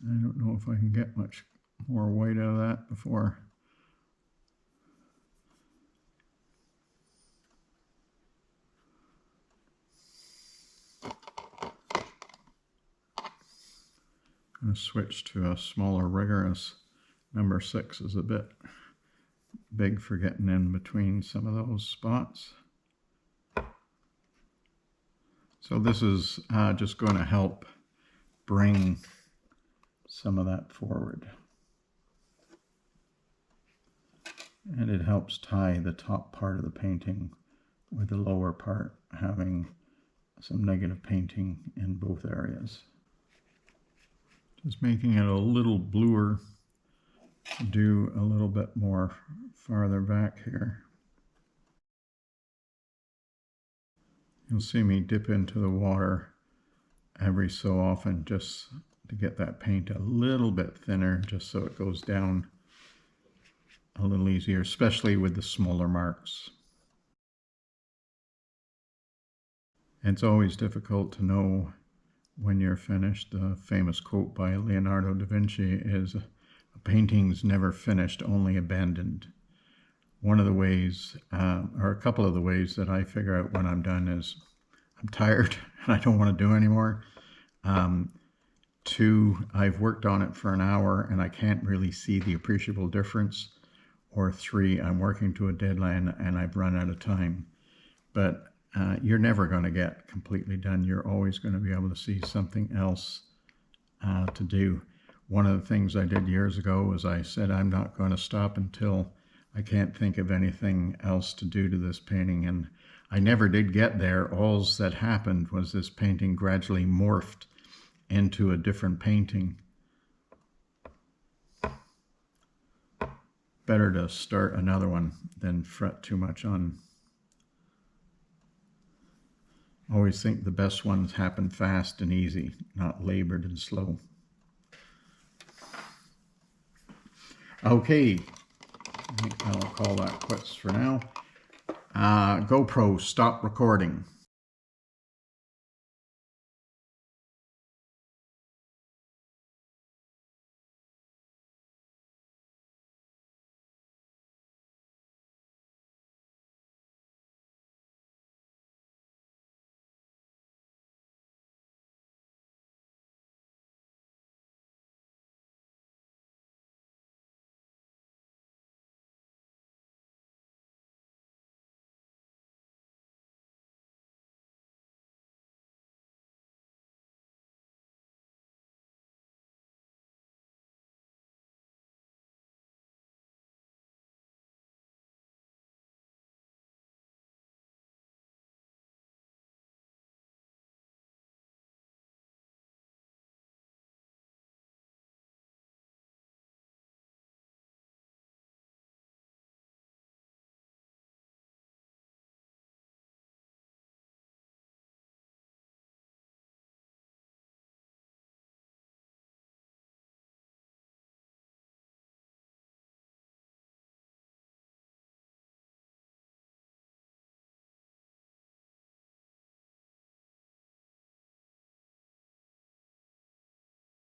I don't know if I can get much more white out of that before. I'm going to switch to a smaller rigorous. Number 6 is a bit big for getting in between some of those spots. So this is just going to help bring some of that forward. And it helps tie the top part of the painting with the lower part having some negative painting in both areas. Just making it a little bluer, do a little bit more farther back here. You'll see me dip into the water every so often just to get that paint a little bit thinner, just so it goes down a little easier, especially with the smaller marks. It's always difficult to know when you're finished. The famous quote by Leonardo da Vinci is, "A painting's never finished, only abandoned." One of the ways, or a couple of the ways that I figure out when I'm done is I'm tired and I don't want to do anymore. 2, I've worked on it for an hour and I can't really see the appreciable difference. Or 3, I'm working to a deadline and I've run out of time. But you're never going to get completely done. You're always going to be able to see something else to do. One of the things I did years ago was I said I'm not going to stop until I can't think of anything else to do to this painting. And I never did get there. All that happened was this painting gradually morphed into a different painting. Better to start another one than fret too much on Always think the best ones happen fast and easy, not labored and slow. Okay, I think I'll call that quits for now. GoPro, stop recording.